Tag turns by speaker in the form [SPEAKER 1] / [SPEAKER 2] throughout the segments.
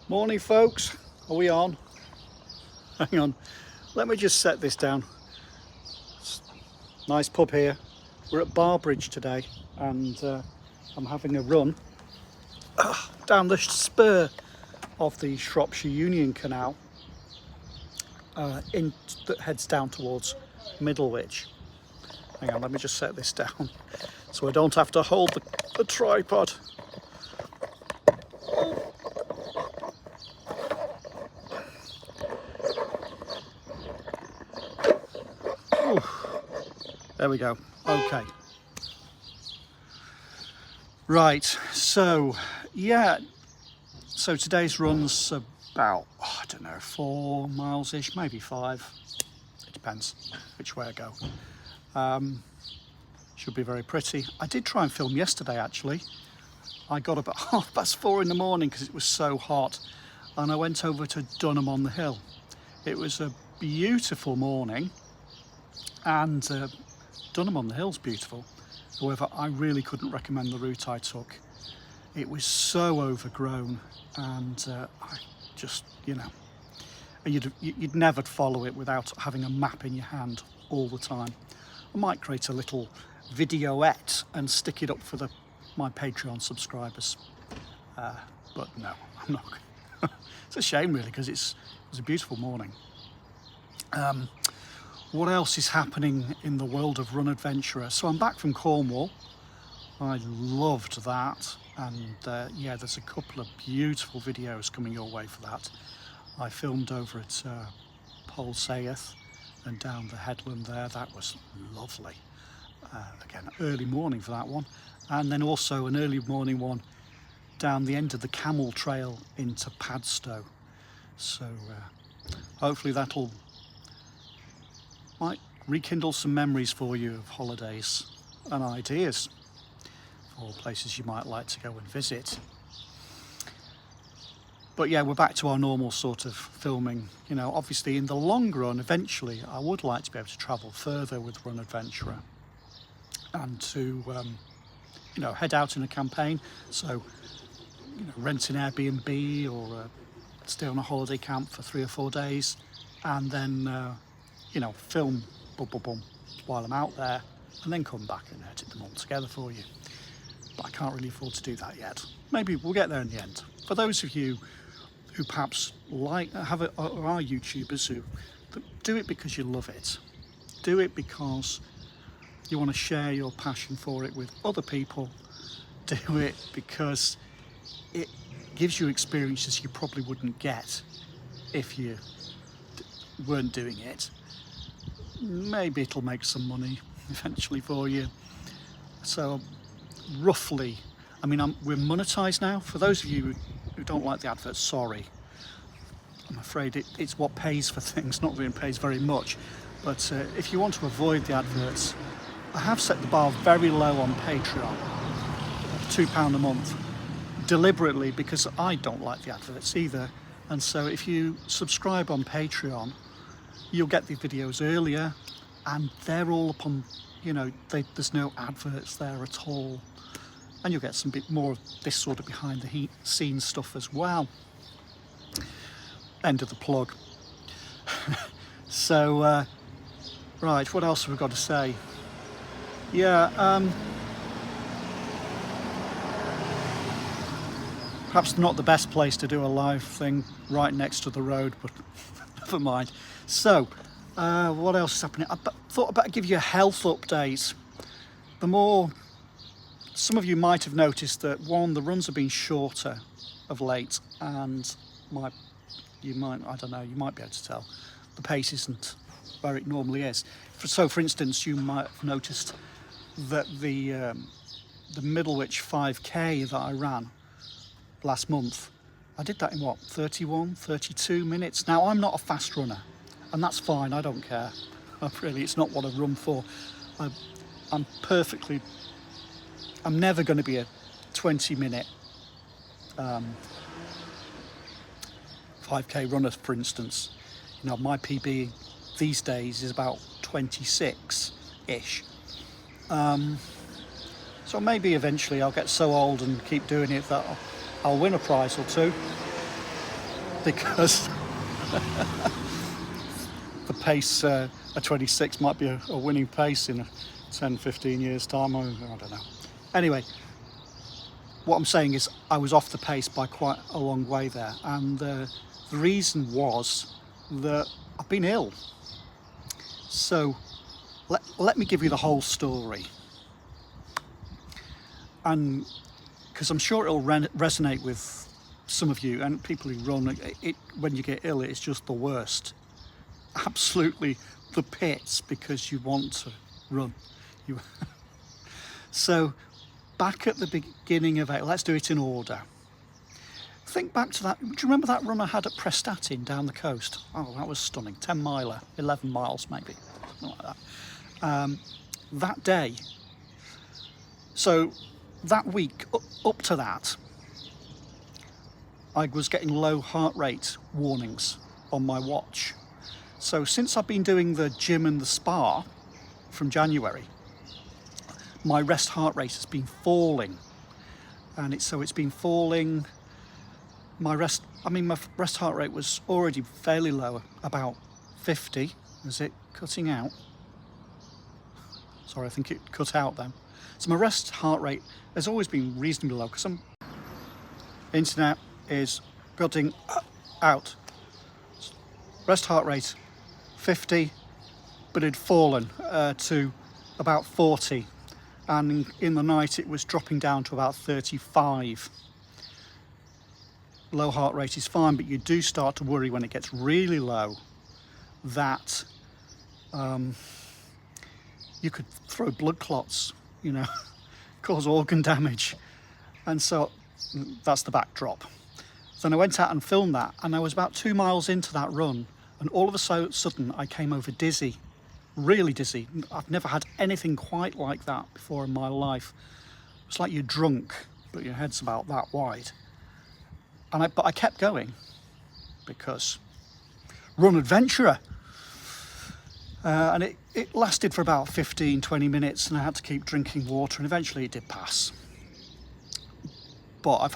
[SPEAKER 1] Morning folks, are we on? Hang on, let me just set this down. Nice pub here. We're at Barbridge today and I'm having a run down the spur of the Shropshire Union Canal that heads down towards Middlewich. Hang on, let me just set this down so I don't have to hold the tripod. Ooh, there we go. Okay. Right, so yeah, so today's run's about, I don't know, 4 miles-ish, maybe 5. It depends which way I go. Should be very pretty. I did try and film yesterday actually. I got up at 4:30 in the morning because it was so hot, and I went over to Dunham on the Hill. It was a beautiful morning, and Dunham on the Hill's beautiful. However, I really couldn't recommend the route I took. It was so overgrown, and I just, you'd never follow it without having a map in your hand all the time. I might create a little videoette and stick it up for my Patreon subscribers, but no, I'm not. It's a shame really, because it was a beautiful morning. What else is happening in the world of Run Adventurer? So I'm back from Cornwall. I loved that, and yeah, there's a couple of beautiful videos coming your way for that. I filmed over at Polsayeth and down the headland there. That was lovely. Again, early morning for that one, and then also an early morning one down the end of the Camel Trail into Padstow. So hopefully that'll might rekindle some memories for you of holidays and ideas for places you might like to go and visit. But yeah, we're back to our normal sort of filming. Obviously in the long run, eventually I would like to be able to travel further with Run Adventurer and to head out in a campaign. So rent an Airbnb or stay on a holiday camp for 3 or 4 days, and then film while I'm out there, and then come back and edit them all together for you. But I can't really afford to do that yet. Maybe we'll get there in the end. For those of you who perhaps are YouTubers who do it because you love it, do it because you want to share your passion for it with other people, do it because it gives you experiences you probably wouldn't get if you weren't doing it. Maybe it'll make some money eventually for you. So roughly, we're monetized now. For those of you who don't like the adverts, sorry. I'm afraid it's what pays for things, not really pays very much. But if you want to avoid the adverts, I have set the bar very low on Patreon, £2 a month, deliberately, because I don't like the adverts either. And so if you subscribe on Patreon, you'll get the videos earlier, and they're all upon, there's no adverts there at all, and you'll get some bit more of this sort of behind the scenes stuff as well. End of the plug. So right, what else have we got to say? Yeah, perhaps not the best place to do a live thing right next to the road, but never mind. So what else is happening? I thought I'd better give you a health update. Some of you might have noticed that the runs have been shorter of late, and you might be able to tell the pace isn't where it normally is. So for instance, you might have noticed that the Middlewich 5k that I ran last month, I did that in 32 minutes. Now, I'm not a fast runner, and that's fine, I don't care. It's not what I run for. I'm never going to be a 20-minute 5k runner, for instance. My PB these days is about 26-ish. So maybe eventually I'll get so old and keep doing it that I'll win a prize or two. because the pace at 26 might be a winning pace in 10, 15 years time. I don't know. Anyway, what I'm saying is I was off the pace by quite a long way there, and the reason was that I've been ill. So let me give you the whole story, and because I'm sure it'll resonate with some of you and people who run. When you get ill, it's just the worst, absolutely the pits, because you want to run. So back at the beginning of it, let's do it in order. Think back to that. Do you remember that run I had at Prestatyn down the coast? Oh, that was stunning. 10 miler, 11 miles maybe, something like that. That day, so that week up to that, I was getting low heart rate warnings on my watch. So since I've been doing the gym and the spa from January, my rest heart rate has been falling, and it's been falling. My rest heart rate was already fairly low, about 50. Is it cutting out? Sorry, I think it cut out then. So my rest heart rate has always been reasonably low, because internet is cutting out. Rest heart rate 50, but it had fallen to about 40, and in the night it was dropping down to about 35. Low heart rate is fine, but you do start to worry when it gets really low that you could throw blood clots, cause organ damage. And so that's the backdrop. Then I went out and filmed that, and I was about 2 miles into that run, and all of a sudden I came over dizzy, really dizzy. I've never had anything quite like that before in my life. It's like you're drunk, but your head's about that wide. But I kept going, because run adventurer. And it lasted for about 15, 20 minutes, and I had to keep drinking water, and eventually it did pass. But I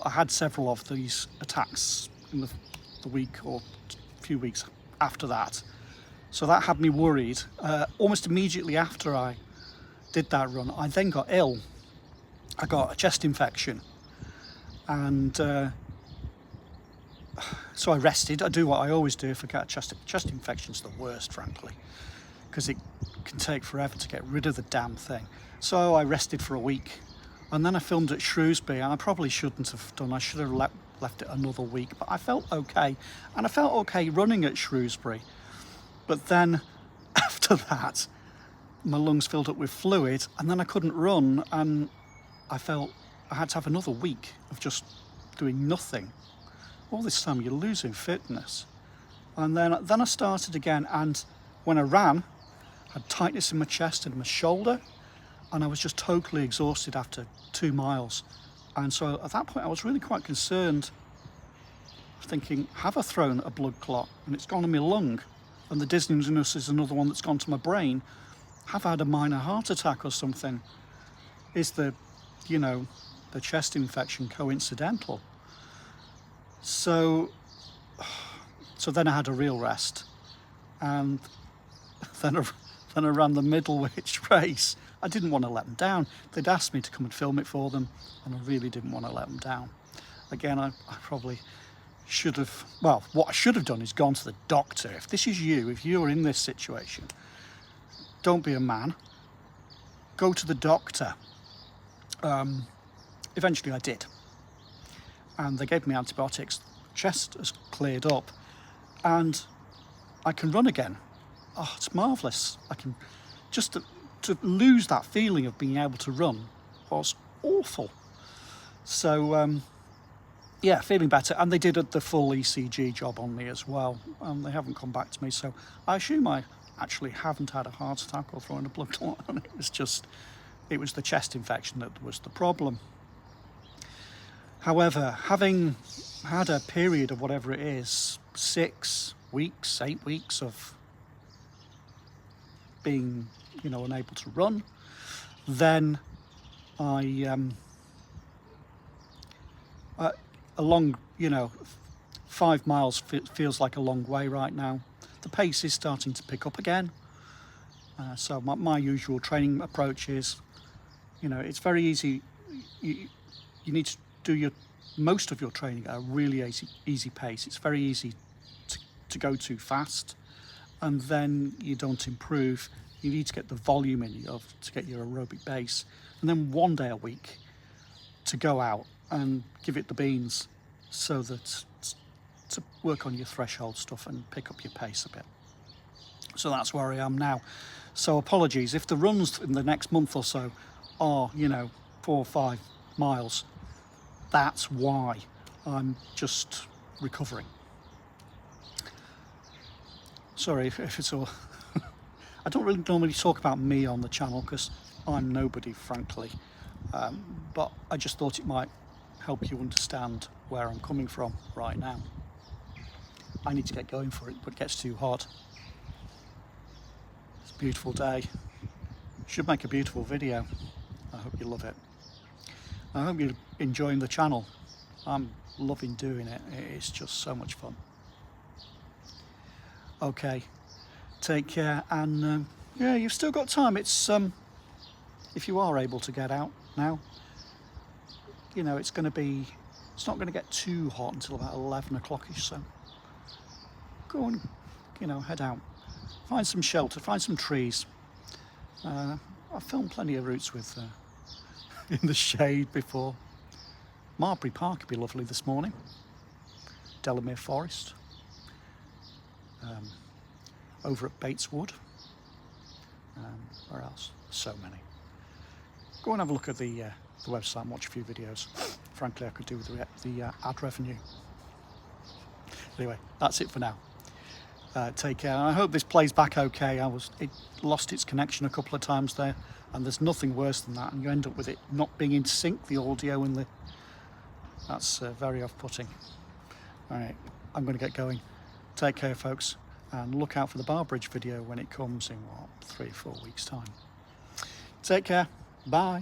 [SPEAKER 1] had several of these attacks in the week or a few weeks after that. So that had me worried. Almost immediately after I did that run, I then got ill. I got a chest infection, and so I rested. I do what I always do if I get a chest infection. It's the worst, frankly, because it can take forever to get rid of the damn thing. So I rested for a week, and then I filmed at Shrewsbury, and I probably shouldn't have done. I should have left it another week, but I felt okay, and I felt okay running at Shrewsbury. But then after that, my lungs filled up with fluid, and then I couldn't run, and I felt I had to have another week of just doing nothing. All this time you're losing fitness. And then I started again, and when I ran, I had tightness in my chest and my shoulder, and I was just totally exhausted after 2 miles. And so at that point I was really quite concerned, thinking, have I thrown a blood clot and it's gone in my lung, and the dizziness is another one that's gone to my brain? Have I had a minor heart attack or something? Is the chest infection coincidental? So then I had a real rest, and then I ran the Middlewich race. I didn't want to let them down. They'd asked me to come and film it for them, and I really didn't want to let them down. Again, I probably should have, what I should have done is gone to the doctor. If this is you, if you're in this situation, don't be a man. Go to the doctor. Eventually I did. And they gave me antibiotics. Chest has cleared up, and I can run again. Oh, it's marvellous. I can just to lose that feeling of being able to run was awful. So feeling better. And they did the full ECG job on me as well, and they haven't come back to me. So I assume I actually haven't had a heart attack or thrown a blood clot, and it was the chest infection that was the problem. However, having had a period of whatever it is, 6 weeks, 8 weeks of being, unable to run, then along, 5 miles feels like a long way right now. The pace is starting to pick up again. So my usual training approach is, you know, it's very easy. You need to do most of your training at a really easy pace. It's very easy to go too fast, and then you don't improve. You need to get the volume in to get your aerobic base, and then 1 day a week to go out and give it the beans, so that to work on your threshold stuff and pick up your pace a bit. So that's where I am now. So apologies if the runs in the next month or so are, you know, 4 or 5 miles. That's why. I'm just recovering. Sorry if it's all I don't really normally talk about me on the channel because I'm nobody, frankly, but I just thought it might help you understand where I'm coming from right now. I need to get going for it, but it gets too hot. It's a beautiful day. Should make a beautiful video. I hope you love it. I hope you're enjoying the channel. I'm loving doing it. It's just so much fun. Okay, take care, and yeah, you've still got time. It's if you are able to get out now, you know, it's not going to get too hot until about 11 o'clock-ish, so go and, you know, head out, find some shelter, find some trees. I've filmed plenty of routes with in the shade before. Barbridge Park would be lovely this morning. Delamere Forest. Over at Bates Wood. Where else? So many. Go and have a look at the website and watch a few videos. Frankly, I could do with the ad revenue. Anyway, that's it for now. Take care. I hope this plays back okay. It lost its connection a couple of times there, and there's nothing worse than that, and you end up with it not being in sync, the audio and that's very off-putting. All right, I'm going to get going. Take care, folks, and look out for the Barbridge video when it comes in 3 or 4 weeks time. Take care. Bye.